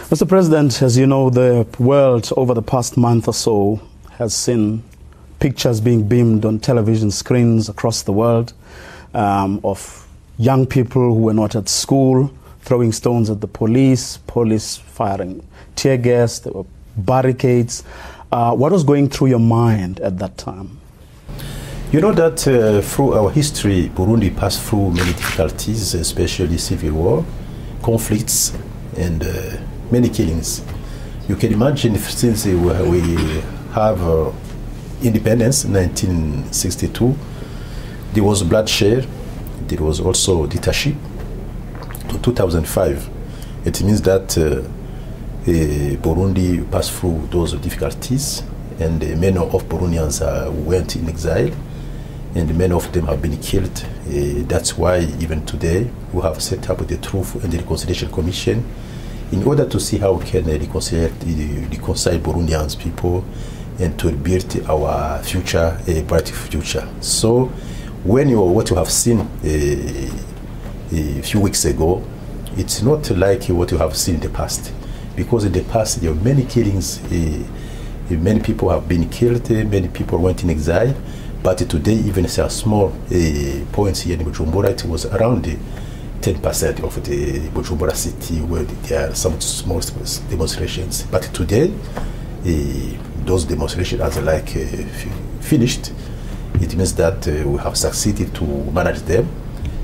Mr. President, as you know, the world over the past month or so has seen pictures being beamed on television screens across the world of young people who were not at school, throwing stones at the police firing tear gas, there were barricades. What was going through your mind at that time? You know that through our history, Burundi passed through many difficulties, especially civil war, conflicts, and many killings. You can imagine since we have independence in 1962, there was bloodshed, there was also dictatorship. To 2005, it means that Burundi passed through those difficulties, and many of Burundians went in exile, and many of them have been killed. That's why even today we have set up the Truth and the Reconciliation Commission in order to see how we can reconcile Burundians people and to build our future, a bright future. So what you have seen a few weeks ago, it's not like what you have seen in the past, because in the past there were many killings, many people have been killed, many people went in exile. But today, even a small points here in Bujumbura, it was around 10% of the Bujumbura city where there are some small demonstrations. But today, those demonstrations are like finished. It means that we have succeeded to manage them,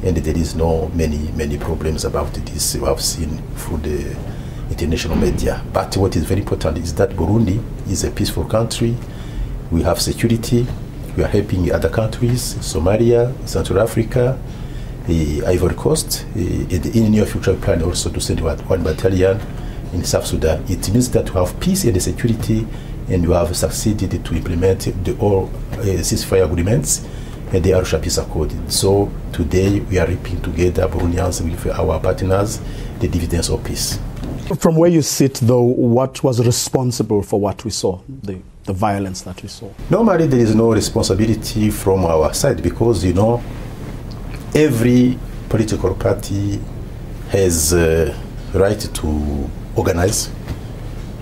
and there is no many problems about this. We have seen through the international media. But what is very important is that Burundi is a peaceful country. We have security. We are helping other countries, Somalia, Central Africa, Ivory Coast, and in the near future plan also to send one battalion in South Sudan. It means that we have peace and security, and we have succeeded to implement all ceasefire agreements and the Arusha Peace Accord. So today we are reaping together, Burundians, with our partners, the dividends of peace. From where you sit, though, what was responsible for what we saw, the violence that we saw? Normally, there is no responsibility from our side, because, you know, every political party has a right to organize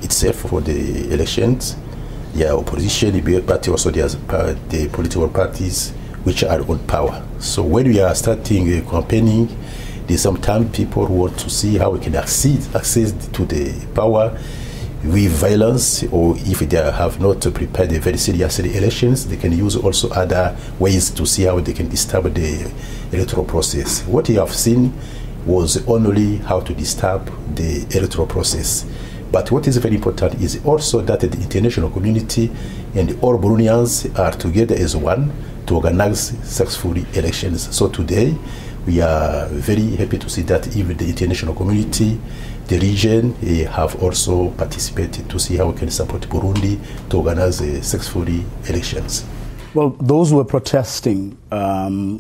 itself for the elections. Yeah, opposition, the party also, there's the political parties which are on power. So when we are starting campaigning, there's sometimes people who want to see how we can access to the power with violence, or if they have not prepared the very serious elections, they can use also other ways to see how they can disturb the electoral process. What you have seen was only how to disturb the electoral process. But what is very important is also that the international community and all Burundians are together as one to organize successfully elections. So today, we are very happy to see that even the international community, the region, have also participated to see how we can support Burundi to organize successfully elections. Well, those who were protesting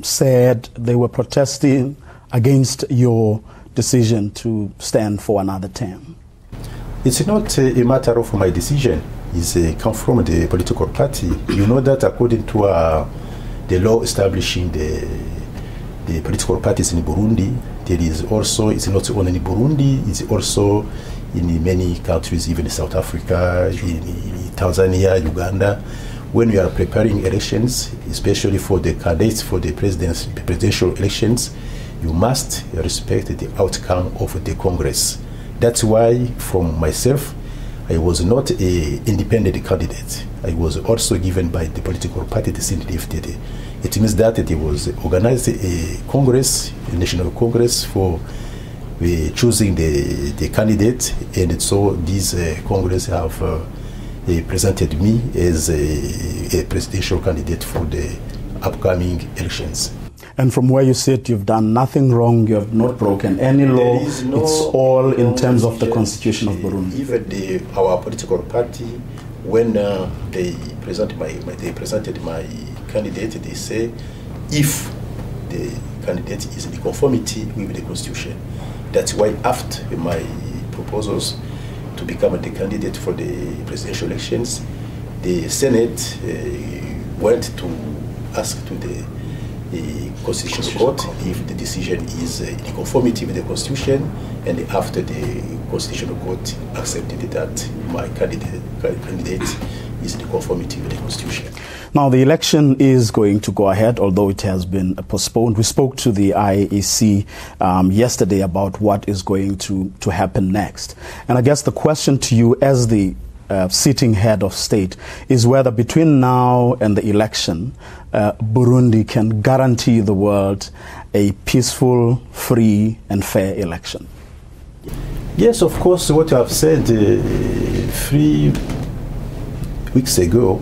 said they were protesting against your decision to stand for another term. It's not a matter of my decision. It's come from the political party. You know that according to the law establishing the political parties in Burundi, there is also, it's not only in Burundi, it's also in many countries, even in South Africa, in Tanzania, Uganda. When we are preparing elections, especially for the candidates for the presidential elections, you must respect the outcome of the Congress. That's why, from myself, I was not an independent candidate. I was also given by the political party, the CNDD-FDD. It means that there was organized a Congress, a National Congress, for choosing the candidate, and so this Congress have presented me as a presidential candidate for the upcoming elections. And from where you sit, you've done nothing wrong, you have not broken any law, it's all in terms of the constitution of Burundi. Even our political party, when they presented my candidate, they say if the candidate is in conformity with the constitution. That's why after my proposals to become the candidate for the presidential elections, the Senate went to ask to the Constitutional Court if the decision is in conformity with the Constitution, and after the Constitutional Court accepted that my candidate is in conformity with the Constitution. Now, the election is going to go ahead, although it has been postponed. We spoke to the IEC yesterday about what is going to happen next. And I guess the question to you as the sitting head of state is whether between now and the election, Burundi can guarantee the world a peaceful, free and fair election. Yes, of course, what you have said 3 weeks ago,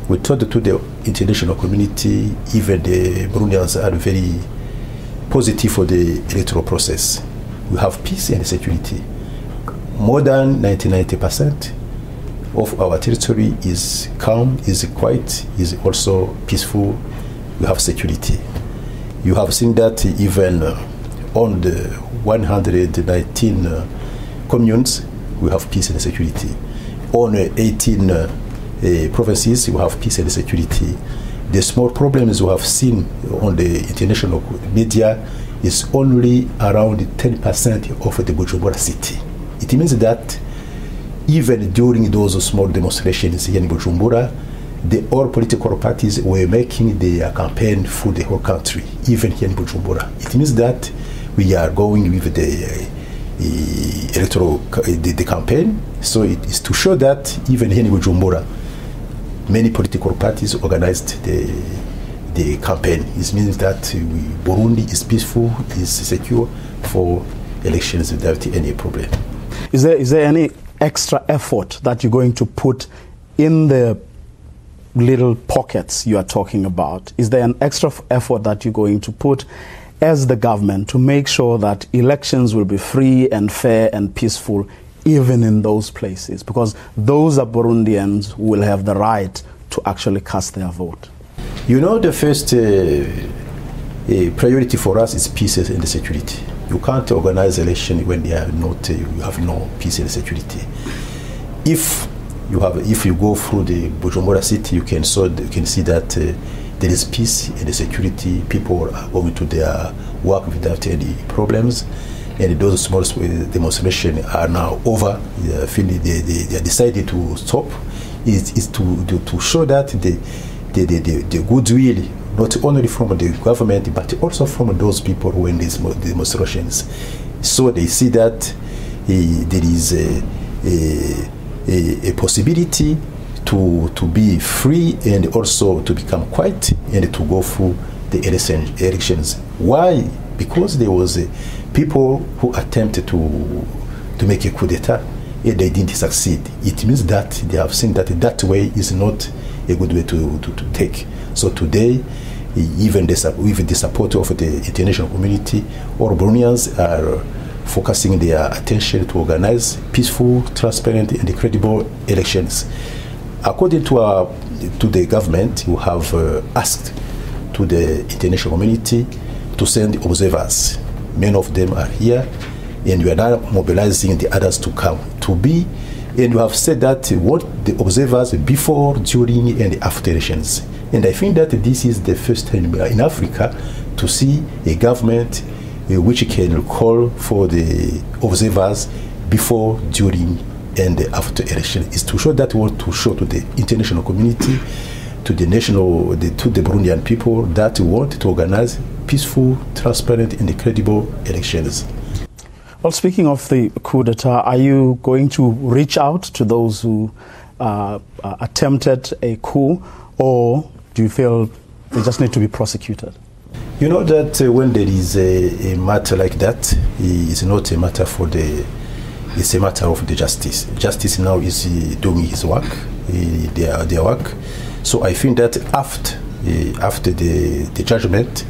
we told to the international community, even the Burundians are very positive for the electoral process. We have peace and security. More than 90% of our territory is calm, is quiet, is also peaceful. We have security. You have seen that even on the 119 communes, we have peace and security. On 18 provinces, we have peace and security. The small problems we have seen on the international media is only around 10% of the Bujumbura city. It means that even during those small demonstrations here in Bujumbura, all political parties were making their campaign for the whole country, even here in Bujumbura. It means that we are going with the electoral the campaign. So it is to show that even here in Bujumbura, many political parties organized the campaign. It means that Burundi is peaceful, is secure for elections without any problem. Is there any extra effort that you're going to put in the little pockets you are talking about? Is there an extra effort that you're going to put as the government to make sure that elections will be free and fair and peaceful even in those places? Because those are Burundians who will have the right to actually cast their vote. You know, the first priority for us is peace and security. You can't organize election when you have no peace and security. If you go through the Bujumbura city, you can see that there is peace and security. People are going to their work without any problems, and those small demonstrations are now over. They decided to stop. Is to show that the goodwill, not only from the government but also from those people who are in these demonstrations. So they see that there is a possibility to be free and also to become quiet and to go through the elections. Why? Because there was people who attempted to make a coup d'etat and they didn't succeed. It means that they have seen that that way is not a good way to take. So today, even with the support of the international community, all Burundians are focusing their attention to organize peaceful, transparent, and credible elections. According to the government, we have asked to the international community to send observers. Many of them are here, and we are now mobilizing the others to come to be. And we have said that what the observers before, during, and after elections. And I think that this is the first time in Africa to see a government which can call for the observers before, during, and after election. Is to show that we want to show to the international community, to the Burundian people that we want to organize peaceful, transparent, and credible elections. Well, speaking of the coup d'etat, are you going to reach out to those who attempted a coup, or do you feel they just need to be prosecuted? You know that when there is a matter like that, it's not a matter it's a matter of the justice. Justice now is doing his work, their work. So I think that after the judgment,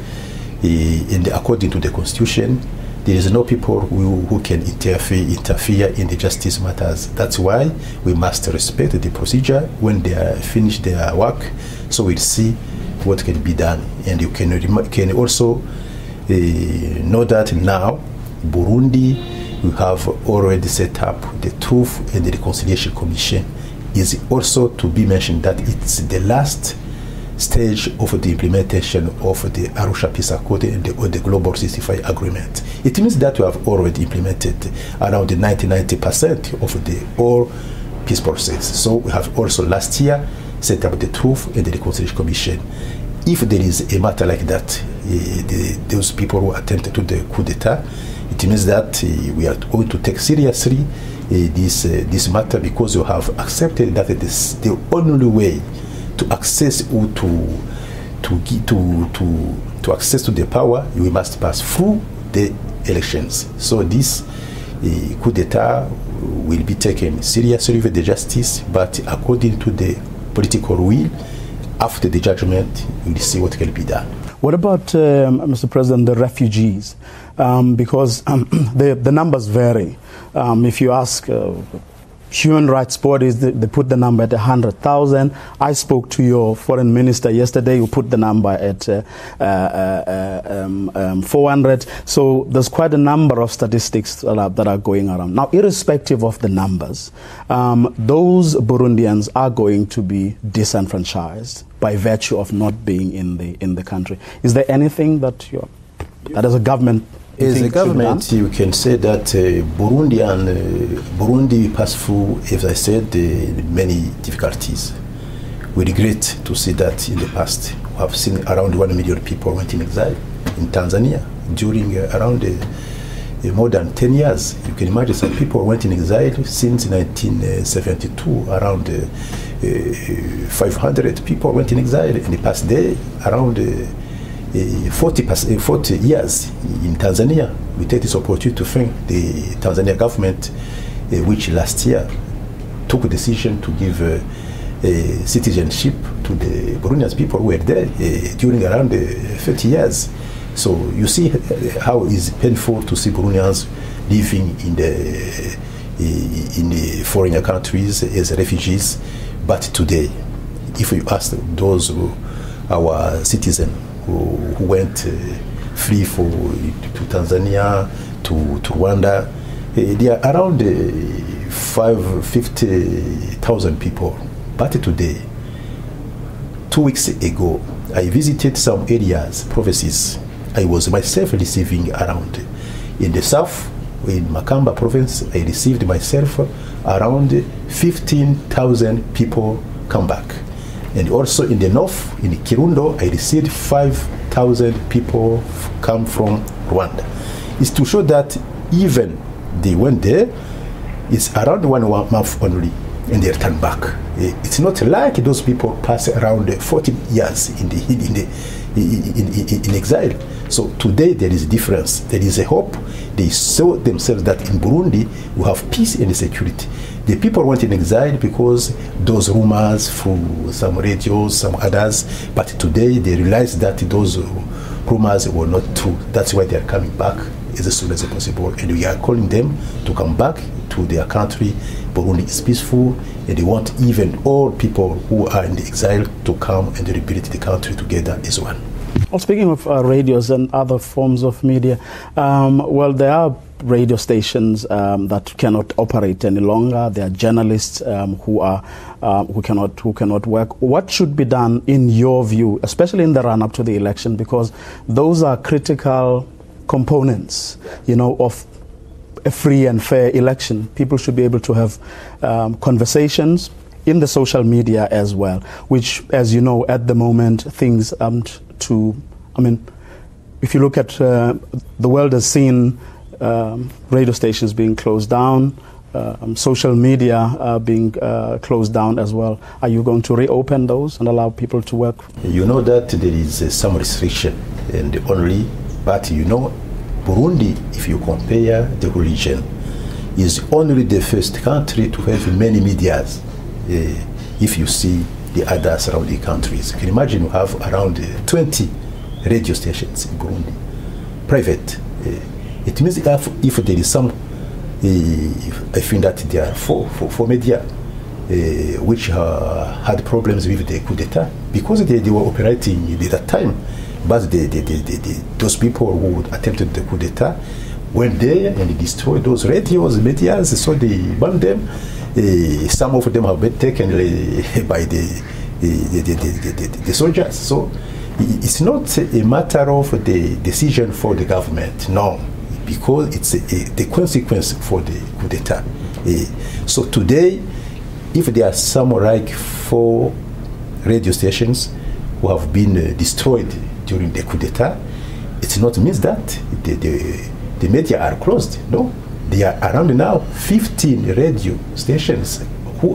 and according to the Constitution, there is no people who can interfere in the justice matters. That's why we must respect the procedure when they are finished their work. So we'll see what can be done. And you can also know that now, Burundi, we have already set up the Truth and the Reconciliation Commission. Is also to be mentioned that it's the last stage of the implementation of the Arusha Peace Accord and the Global Ceasefire Agreement. It means that we have already implemented around 90% of the all peace process. So we have also last year set up the Truth and the Reconciliation Commission. If there is a matter like that, those people who attempted to the coup d'etat, it means that we are going to take seriously this matter, because you have accepted that it is the only way to access or to access to the power. We must pass through the elections. So this coup d'etat will be taken seriously with the justice, but according to the political will. After the judgment, we'll see what can be done. What about, Mr. President, the refugees? Because the numbers vary. If you ask human rights bodies, they put the number at 100,000. I spoke to your foreign minister yesterday, who put the number at 400. So there's quite a number of statistics that are going around. Now, irrespective of the numbers, those Burundians are going to be disenfranchised by virtue of not being in the country. Is there anything that as a government? As a government, you can say that Burundi passed through, as I said, many difficulties. We regret to see that in the past. We have seen around 1 million people went in exile in Tanzania during around more than 10 years. You can imagine some people went in exile since 1972. Around 500 people went in exile in the past day. Around 40 years in Tanzania. We take this opportunity to thank the Tanzania government, which last year took a decision to give citizenship to the Burundian people who were there during around 30 years. So you see how it is painful to see Burundians living in the foreign countries as refugees. But today, if you ask those our citizens who went free to Tanzania, to Rwanda, they are around 50,000 people. But today, 2 weeks ago, I visited some areas, provinces. I was myself receiving around. In the south, in Makamba province, I received myself around 15,000 people come back. And also in the north, in Kirundo, I received 5,000 people come from Rwanda. It's to show that even they went there, it's around 1 month only, and they return back. It's not like those people pass around 40 years in exile. So today there is a difference. There is a hope. They saw themselves that in Burundi we have peace and security. The people went in exile because those rumors through some radios, some others, but today they realize that those rumors were not true. That's why they are coming back as soon as possible, and we are calling them to come back to their country. Burundi is peaceful, and they want even all people who are in the exile to come and rebuild the country together as one. Well, speaking of radios and other forms of media, well, there are radio stations that cannot operate any longer. There are journalists who cannot work. What should be done in your view, especially in the run-up to the election, because those are critical components, of a free and fair election. People should be able to have conversations in the social media as well, which, as you know, at the moment, things if you look at the world has seen radio stations being closed down, social media being closed down as well. Are you going to reopen those and allow people to work? You know that there is some restriction, but Burundi, if you compare the region, is only the first country to have many medias. If you see the other surrounding countries, you can imagine you have around 20 radio stations in Burundi, private. It means if there is some, I think that there are four media which had problems with the coup d'etat because they were operating at that time. But those people who attempted the coup d'etat went there and destroyed those radios, medias, so they burned them. Some of them have been taken by the the soldiers. So it's not a matter of the decision for the government, no, because it's the consequence for the coup d'etat. So today, if there are some like 4 radio stations who have been destroyed during the coup d'etat, it not means that the media are closed. No, there are around now 15 radio stations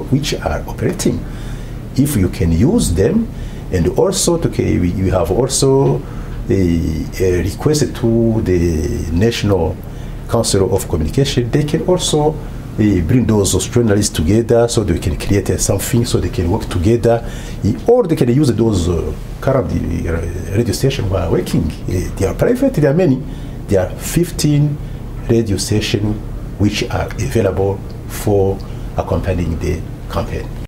which are operating. If you can use them, and also we have also a request to the National Council of Communication. They can also bring those journalists together so they can create something, so they can work together, or they can use those current radio stations who are working. They are private, there are many. There are 15 radio stations which are available for accompanying the campaign.